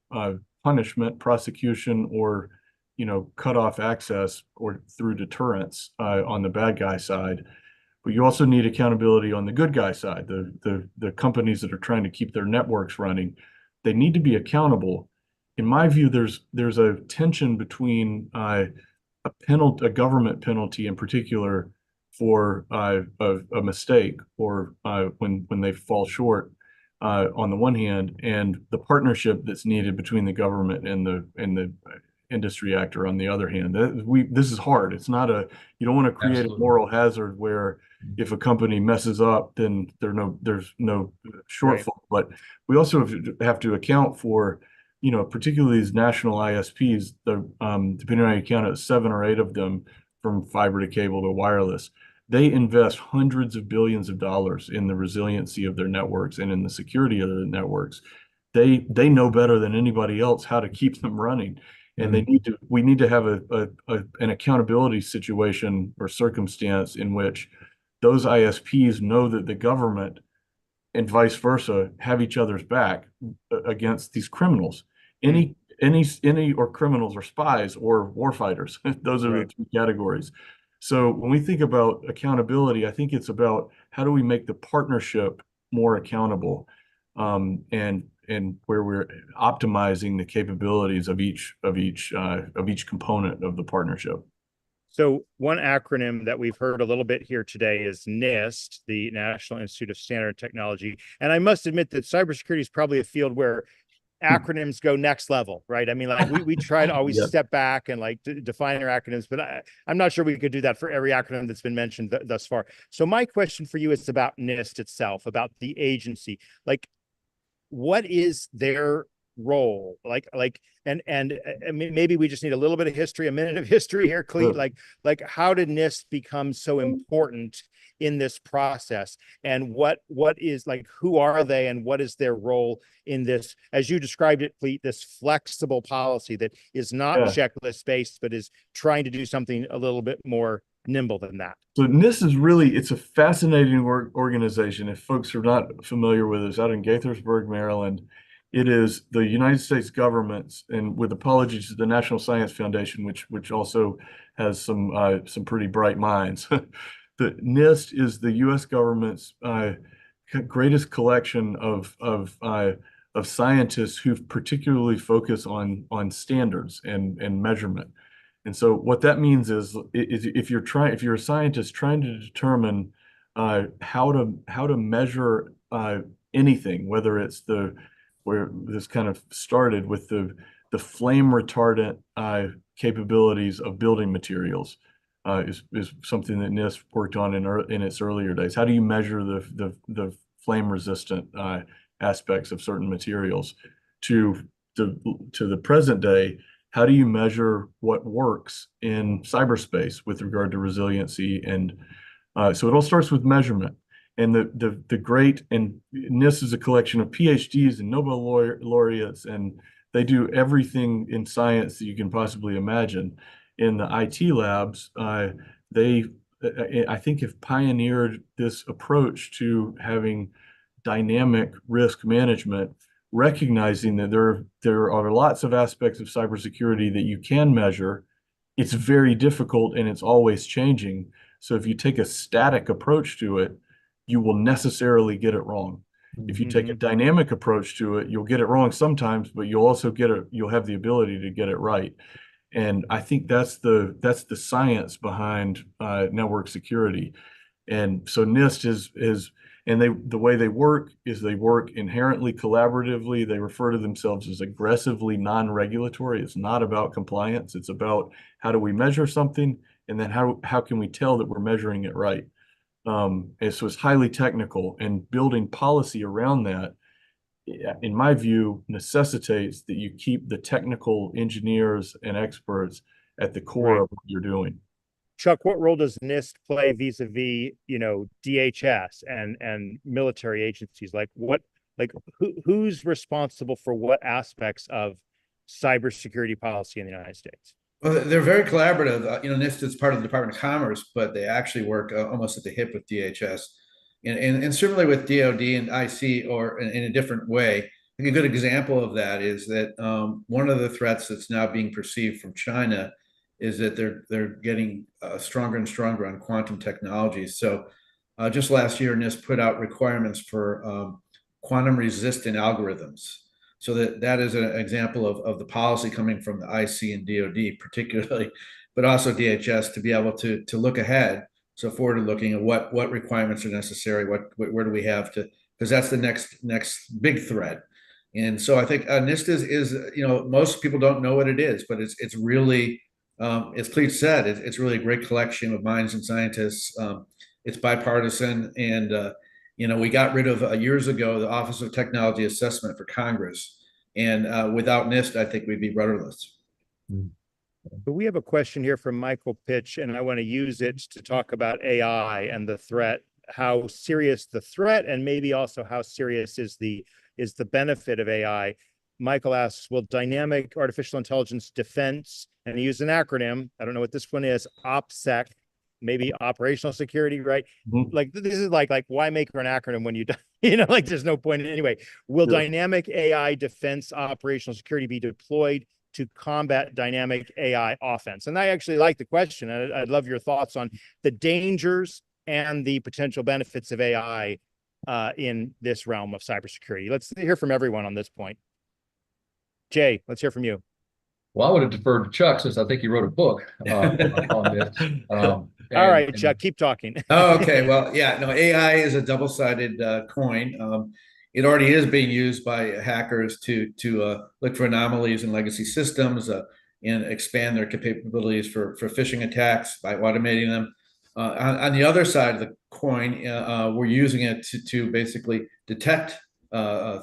punishment, prosecution, or cut off access or through deterrence on the bad guy side. But you also need accountability on the good guy side, the companies that are trying to keep their networks running. They need to be accountable. In my view, there's a tension between a government penalty in particular for a mistake or when they fall short on the one hand, and the partnership that's needed between the government and the industry actor on the other hand. This is hard. It's not you don't want to create Absolutely. a moral hazard where if a company messes up, then there's no shortfall. Right. But we also have to account for, particularly these national ISPs, depending on how you count it, 7 or 8 of them, from fiber to cable to wireless. They invest hundreds of billions of dollars in the resiliency of their networks and in the security of their networks. They know better than anybody else how to keep them running. And we need to have an accountability situation or circumstance in which those ISPs know that the government and vice versa have each other's back against these criminals. Any or criminals or spies or warfighters. Those are the 2 categories. So when we think about accountability, I think it's about how do we make the partnership more accountable, and where we're optimizing the capabilities of each component of the partnership. So one acronym that we've heard a little bit here today is NIST, the National Institute of Standard and Technology. And I must admit that cybersecurity is probably a field where acronyms go next level, right? I mean, like we try to always step back and define our acronyms, but I'm not sure we could do that for every acronym that's been mentioned thus far. So my question for you is about NIST itself, about the agency. Like, what is their role? And maybe we just need a little bit of history, a minute of history here, Clete. Sure. Like how did NIST become so important in this process? And what is, who are they and what is their role in this, as you described it, Clete, this flexible policy that is not checklist based, but is trying to do something a little bit more nimble than that? So NIST is it's a fascinating organization. If folks are not familiar with it, it's out in Gaithersburg, Maryland. It is the United States government's, and with apologies to the National Science Foundation, which also has some pretty bright minds. The NIST is the U.S. government's greatest collection of scientists who particularly focus on standards and measurement. And so what that means is if you're a scientist trying to determine how to measure anything, whether it's where this kind of started with the flame retardant capabilities of building materials, is something that NIST worked on in its earlier days. How do you measure the flame resistant aspects of certain materials? To the present day, how do you measure what works in cyberspace with regard to resiliency? And so it all starts with measurement. And the great, and NIST is a collection of PhDs and Nobel laureates, and they do everything in science that you can possibly imagine. In the IT labs, they, I think, have pioneered this approach to having dynamic risk management, recognizing that there are lots of aspects of cybersecurity that you can measure. It's very difficult and it's always changing. So if you take a static approach to it, you will necessarily get it wrong. If you take a dynamic approach to it, you'll get it wrong sometimes, but you'll also you'll have the ability to get it right. And I think that's the science behind network security. And so NIST And the way they work is they work inherently collaboratively. They refer to themselves as aggressively non-regulatory. It's not about compliance. It's about how do we measure something, and then how can we tell that we're measuring it right. And so it's highly technical, and building policy around that, in my view, necessitates that you keep the technical engineers and experts at the core Right. of what you're doing. Chuck, what role does NIST play vis-a-vis, DHS and military agencies? Who's responsible for what aspects of cybersecurity policy in the United States? Well, they're very collaborative. NIST is part of the Department of Commerce, but they actually work almost at the hip with DHS, and similarly with DoD and IC, or in a different way. I think a good example of that is that one of the threats that's now being perceived from China is that they're getting stronger and stronger on quantum technologies. So just last year, NIST put out requirements for quantum resistant algorithms. So that is an example of the policy coming from the IC and DoD particularly, but also DHS, to be able to look ahead. So forward looking at what requirements are necessary, where do we have to, because that's the next big threat. And so I think NIST is most people don't know what it is, but it's really, as Clete said, it's really a great collection of minds and scientists. It's bipartisan, and we got rid of years ago the Office of Technology Assessment for Congress, and without NIST, I think we'd be rudderless. But we have a question here from Michael Pitch, and I want to use it to talk about AI and the threat, how serious the threat, and maybe also how serious is the benefit of AI. Michael asks, will dynamic artificial intelligence defense, and he used an acronym, I don't know what this one is, OPSEC, maybe operational security, right? Mhm. Like this is like why make an acronym when you there's no point in it anyway. Will Yeah. dynamic AI defense operational security be deployed to combat dynamic AI offense? And I actually like the question. I'd love your thoughts on the dangers and the potential benefits of AI in this realm of cybersecurity. Let's hear from everyone on this point. Jay, let's hear from you. Well, I would have deferred to Chuck, since I think he wrote a book on this. All right, Chuck, keep talking. Oh, okay. Well, yeah, no, AI is a double-sided coin. It already is being used by hackers to look for anomalies in legacy systems and expand their capabilities for phishing attacks by automating them. On the other side of the coin, we're using it to basically detect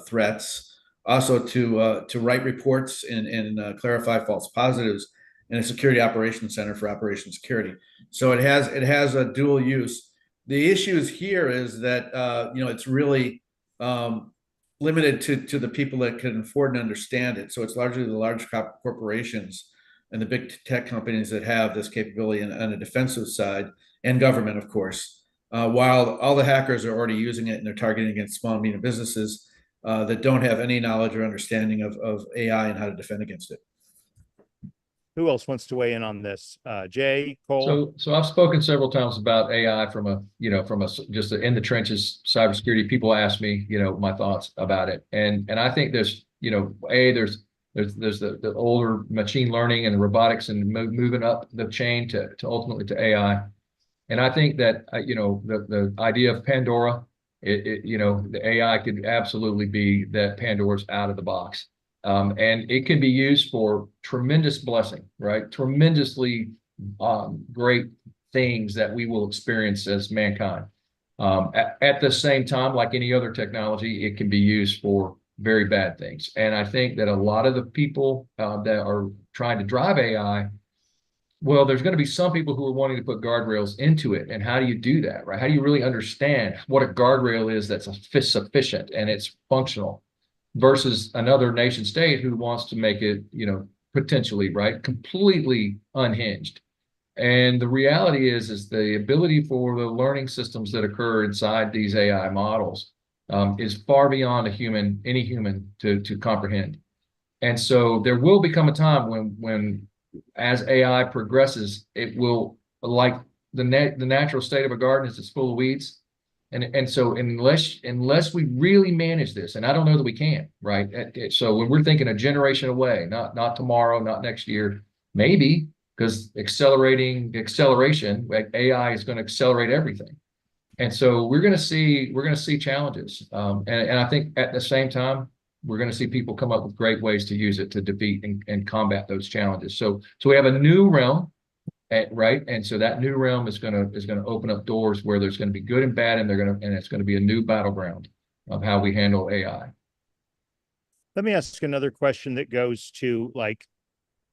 threats, also to write reports and clarify false positives in a security operations center for operation security. So it has a dual use. The issues here is that it's really limited to the people that can afford and understand it. So it's largely the large corporations and the big tech companies that have this capability on a defensive side, and government, of course. While all the hackers are already using it and they're targeting against small and medium businesses that don't have any knowledge or understanding of AI and how to defend against it. Who else wants to weigh in on this? Jay, Cole? So I've spoken several times about AI from a just in the trenches cybersecurity. People ask me, my thoughts about it. And I think there's the older machine learning and robotics and moving up the chain to ultimately to AI. And I think that, the idea of Pandora, the AI could absolutely be that Pandora's out of the box. And it can be used for tremendous blessing, right? Tremendously great things that we will experience as mankind. At the same time, like any other technology, it can be used for very bad things. And I think that a lot of the people that are trying to drive AI, well, there's going to be some people who are wanting to put guardrails into it. And how do you do that, right? How do you really understand what a guardrail is that's sufficient and it's functional, versus another nation state who wants to make it, potentially, right, completely unhinged? And the reality is the ability for the learning systems that occur inside these AI models is far beyond any human to comprehend. And so there will become a time when as AI progresses, it will, like the natural state of a garden is it's full of weeds. And so unless we really manage this, and I don't know that we can, right? So when we're thinking a generation away, not tomorrow, not next year, maybe, because acceleration, like AI is going to accelerate everything. And so we're going to see challenges. And I think at the same time, we're going to see people come up with great ways to use it to defeat and combat those challenges. So we have a new realm, right? And so that new realm is going to open up doors where there's going to be good and bad, and it's going to be a new battleground of how we handle AI. Let me ask another question that goes to like,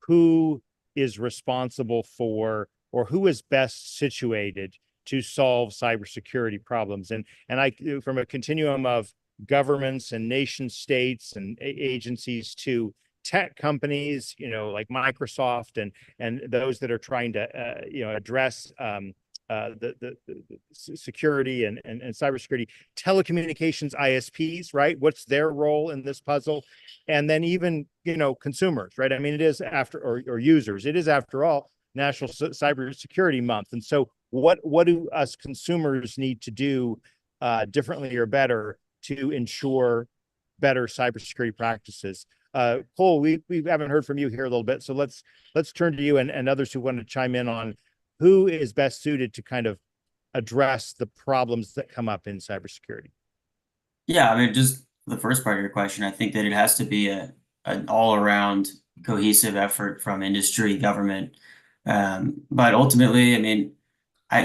who is responsible for, or who is best situated to solve cybersecurity problems? And I, from a continuum of governments and nation states and agencies to tech companies, you know, like Microsoft and those that are trying to you know, address the security and cybersecurity, telecommunications ISPs, right? What's their role in this puzzle? And then even, you know, consumers, right? I mean, it is after, or users, it is after all National Cybersecurity Month. And so what do us consumers need to do differently or better to ensure better cybersecurity practices? Cole, we haven't heard from you here a little bit, so let's turn to you and others who want to chime in on who is best suited to kind of address the problems that come up in cybersecurity. Yeah, I mean, just the first part of your question, I think that it has to be an all-around cohesive effort from industry, government. But ultimately, I mean,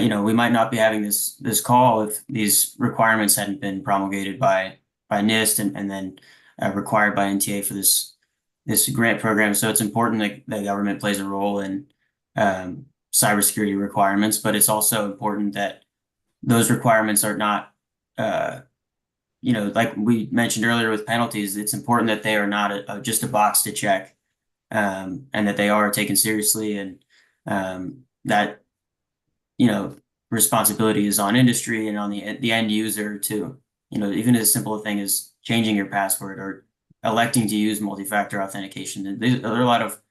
you know, we might not be having this call if these requirements hadn't been promulgated by NIST and then required by NTA for this grant program. So it's important that the government plays a role in cybersecurity requirements, but it's also important that those requirements are not, you know, like we mentioned earlier with penalties, it's important that they are not just a box to check, and that they are taken seriously, and that, you know, responsibility is on industry and on the end user to, you know, even as simple a thing as changing your password or electing to use multi-factor authentication. There are a lot of,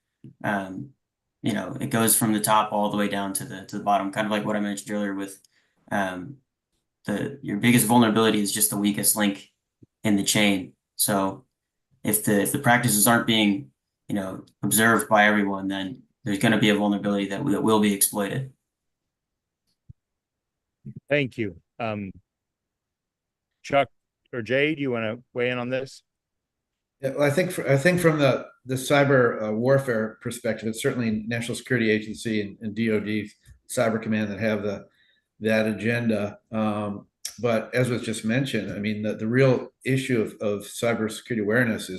you know, it goes from the top all the way down to the bottom, kind of like what I mentioned earlier with your biggest vulnerability is just the weakest link in the chain. So if the practices aren't being, you know, observed by everyone, then there's going to be a vulnerability that will be exploited. Thank you. Chuck or Jay, do you want to weigh in on this? Yeah, well, I think from the cyber warfare perspective, it's certainly National Security Agency and DoD Cyber Command that have that agenda. But as was just mentioned, I mean, the real issue of cybersecurity awareness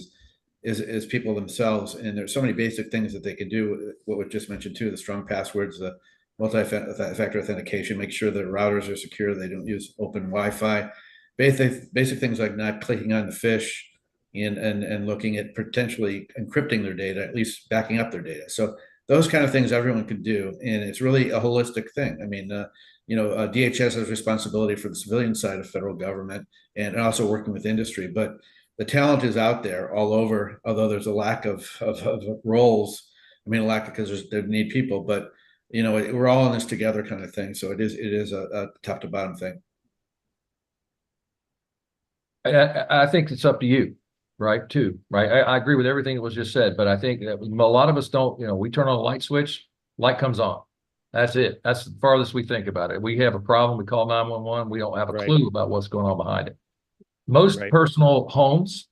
is people themselves, and there's so many basic things that they can do. What was just mentioned too: the strong passwords, the multi-factor authentication, make sure that routers are secure, they don't use open Wi-Fi. Basic things like not clicking on the fish and looking at potentially encrypting their data, at least backing up their data. So those kind of things everyone can do, and it's really a holistic thing. I mean, you know, DHS has responsibility for the civilian side of federal government and also working with industry, but the talent is out there all over, although there's a lack of roles. I mean, a lack because they need people, but you know, we're all in this together kind of thing. So it is a top to bottom thing. I think it's up to you, right? Too, right? I agree with everything that was just said, but I think that a lot of us don't, you know, we turn on a light switch, light comes on. That's it. That's the farthest we think about it. We have a problem, we call 911, we don't have a clue about what's going on behind it. Most personal homes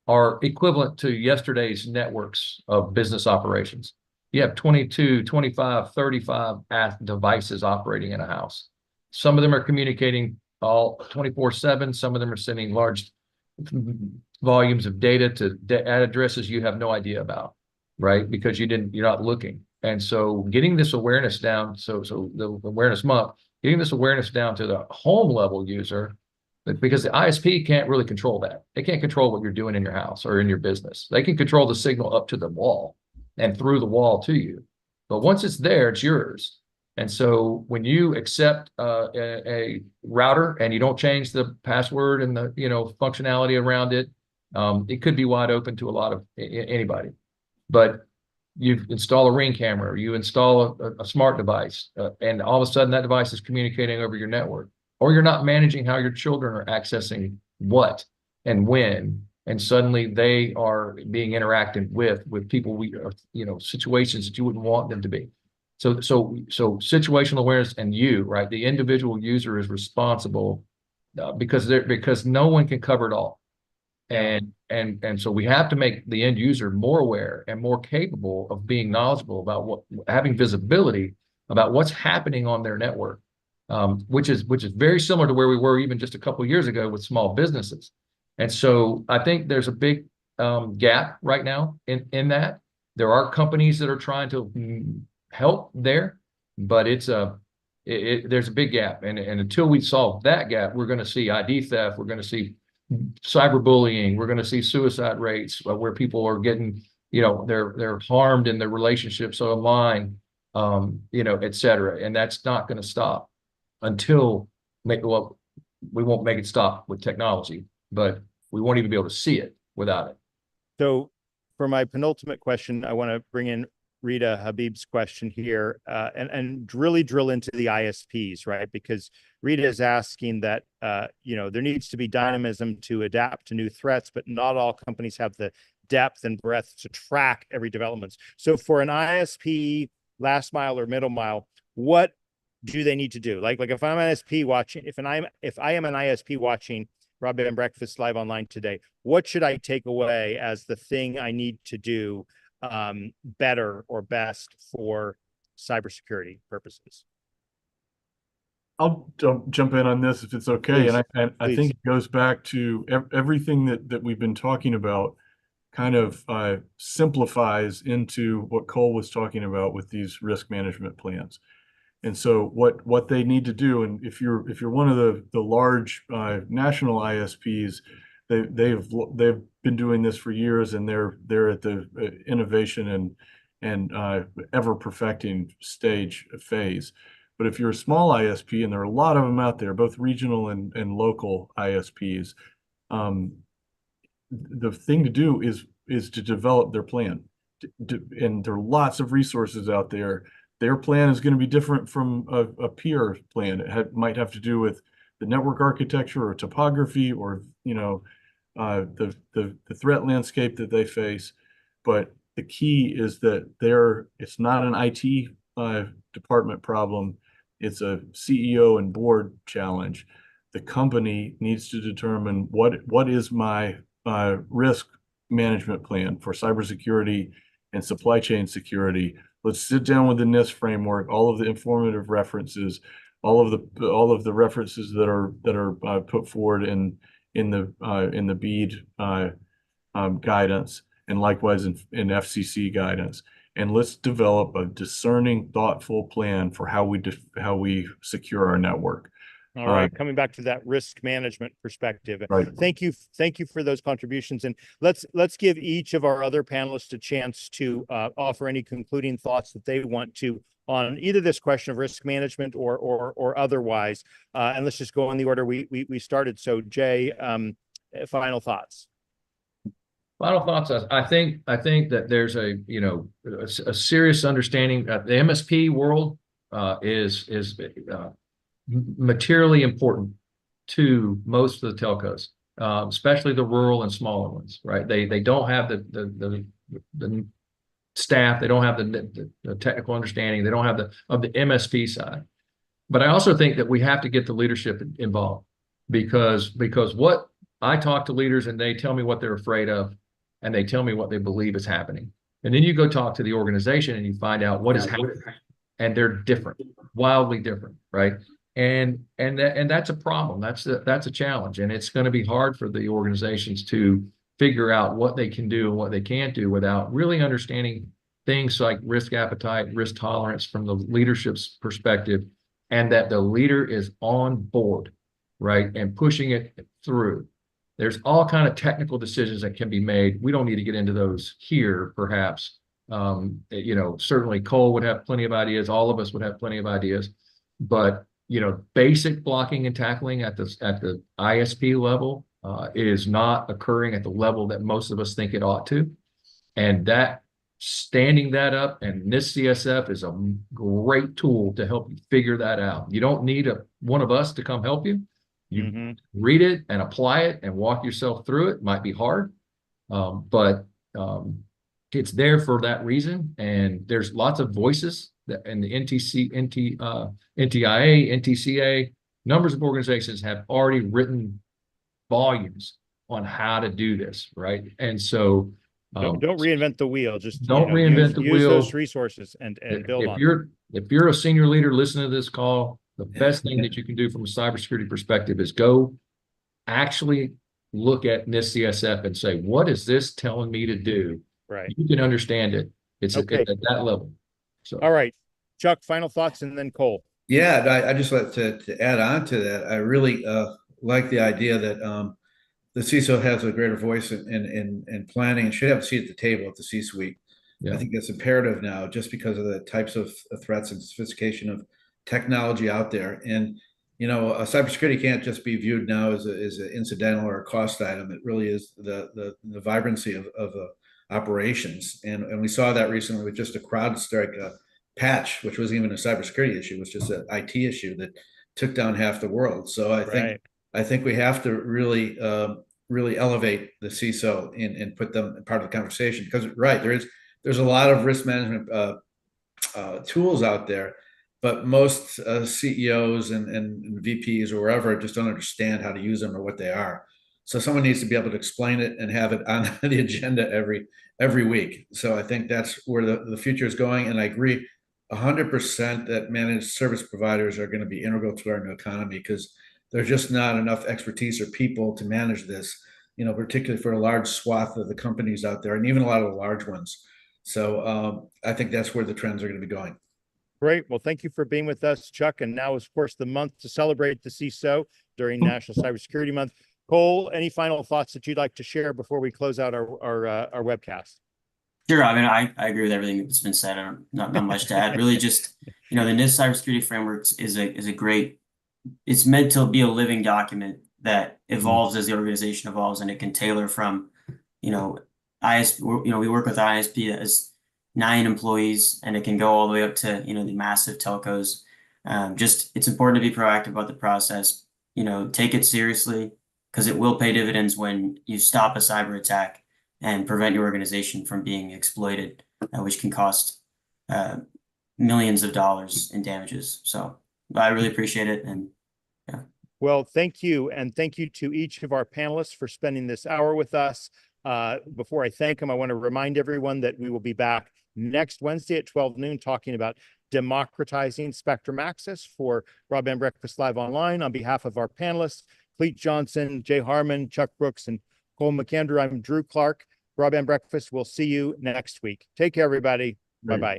are equivalent to yesterday's networks of business operations. You have 22, 25, 35 devices operating in a house. Some of them are communicating all 24/7. Some of them are sending large volumes of data to addresses you have no idea about, right? Because you're not looking. And so getting this awareness down, so the awareness month, getting this awareness down to the home level user, because the ISP can't really control that. They can't control what you're doing in your house or in your business. They can control the signal up to the wall and through the wall to you. But once it's there, it's yours. And so when you accept a router and you don't change the password and the, you know, functionality around it, it could be wide open to a lot of anybody. But you install a Ring camera, or you install a smart device, and all of a sudden that device is communicating over your network, or you're not managing how your children are accessing what and when, and suddenly they are being interacted with people you know, situations that you wouldn't want them to be. So situational awareness and right? The individual user is responsible because no one can cover it all. And so we have to make the end user more aware and more capable of being knowledgeable about having visibility about what's happening on their network, which is very similar to where we were even just a couple of years ago with small businesses. And so I think there's a big gap right now in that. There are companies that are trying to help there, but there's a big gap. And until we solve that gap, we're going to see ID theft. We're going to see cyberbullying. We're going to see suicide rates where people are getting, they're harmed in their relationships online, et cetera. And that's not going to stop until, we won't make it stop with technology, but we won't even be able to see it without it. So for my penultimate question, I want to bring in Rita Habib's question here, and really drill into the ISPs, right? Because Rita is asking that, there needs to be dynamism to adapt to new threats, but not all companies have the depth and breadth to track every development. So for an ISP, last mile or middle mile, what do they need to do? Like if I'm an ISP watching, if I am an ISP watching Broadband Breakfast live online today, what should I take away as the thing I need to do better or best for cybersecurity purposes? I'll jump in on this if it's okay. Please, And I think it goes back to everything that we've been talking about kind of simplifies into what Cole was talking about with these risk management plans. And so what they need to do, and if you're one of the large national ISPs, they've been doing this for years, and they're at the innovation and ever perfecting phase. But if you're a small ISP, and there are a lot of them out there, both regional and local ISPs, the thing to do is to develop their plan. And there are lots of resources out there. Their plan is going to be different from a peer plan. It might have to do with the network architecture or topography or the threat landscape that they face. But the key is that it's not an IT department problem. It's a CEO and board challenge. The company needs to determine what is my risk management plan for cybersecurity and supply chain security. Let's sit down with the NIST framework, all of the informative references, all of the references that are put forward in the BEAD guidance, and likewise in FCC guidance. And let's develop a discerning, thoughtful plan for how we secure our network. All right, coming back to that risk management perspective. Right. Thank you for those contributions. And let's give each of our other panelists a chance to offer any concluding thoughts that they want to on either this question of risk management or otherwise. And let's just go in the order we started. So Jay, final thoughts. Final thoughts. I think that there's a serious understanding that the MSP world is materially important to most of the telcos, especially the rural and smaller ones. Right? They don't have the staff. They don't have the technical understanding. They don't have the MSP side. But I also think that we have to get the leadership involved because what I talk to leaders and they tell me what they're afraid of. And they tell me what they believe is happening. And then you go talk to the organization and you find out what is happening. And they're different, wildly different, right? And that's a problem. That's a challenge. And it's going to be hard for the organizations to figure out what they can do and what they can't do without really understanding things like risk appetite, risk tolerance from the leadership's perspective, and that the leader is on board, right? And pushing it through. There's all kind of technical decisions that can be made. We don't need to get into those here, perhaps. Certainly Cole would have plenty of ideas. All of us would have plenty of ideas. But, basic blocking and tackling at the ISP level is not occurring at the level that most of us think it ought to. And standing that up, and this CSF is a great tool to help you figure that out. You don't need one of us to come help you. You read it and apply it and walk yourself through it. Might be hard, but it's there for that reason. And there's lots of voices that in the NTIA, NTCA, numbers of organizations have already written volumes on how to do this, right? And so don't reinvent the wheel. Just don't reinvent the use wheel. those resources and build on them. If you're a senior leader listening to this call, the best thing that you can do from a cybersecurity perspective is go actually look at NIST CSF and say, what is this telling me to do? Right. You can understand it. It's Okay. at that level. So, all right, Chuck, final thoughts, and then Cole. Yeah, I just like to add on to that. I really like the idea that the CISO has a greater voice in planning and should have a seat at the table at the C-suite. yeah. I think that's imperative now, just because of the types of threats and sophistication of technology out there. And cybersecurity can't just be viewed now as an incidental or a cost item. It really is the vibrancy of operations. And we saw that recently with just a CrowdStrike patch, which wasn't even a cybersecurity issue, it was just an IT issue that took down half the world. So I think we have to really elevate the CISO and put them part of the conversation, because there's a lot of risk management tools out there, but most CEOs and VPs or wherever just don't understand how to use them or what they are. So someone needs to be able to explain it and have it on the agenda every week. So I think that's where the future is going. And I agree 100% that managed service providers are going to be integral to our new economy, because there's just not enough expertise or people to manage this, particularly for a large swath of the companies out there and even a lot of the large ones. So I think that's where the trends are going to be going. Great. Well, thank you for being with us, Chuck. And now is, of course, the month to celebrate the CISO during National Cybersecurity Month. Cole, any final thoughts that you'd like to share before we close out our webcast? Sure. I mean, I agree with everything that's been said. Not much to add. Really, just the NIST cybersecurity framework is a great. It's meant to be a living document that evolves as the organization evolves, and it can tailor from, we work with ISP that has 9 employees, and it can go all the way up to the massive telcos. It's important to be proactive about the process. Take it seriously, because it will pay dividends when you stop a cyber attack and prevent your organization from being exploited, which can cost millions of dollars in damages. So I really appreciate it. And yeah. Well, thank you. And thank you to each of our panelists for spending this hour with us. Before I thank them, I want to remind everyone that we will be back next Wednesday at 12 noon talking about democratizing spectrum access for Broadband Breakfast Live Online. On behalf of our panelists, Cleet Johnson, Jay Harmon, Chuck Brooks, and Cole McAndrew, I'm Drew Clark. Broadband Breakfast. We'll see you next week. Take care, everybody. Bye-bye.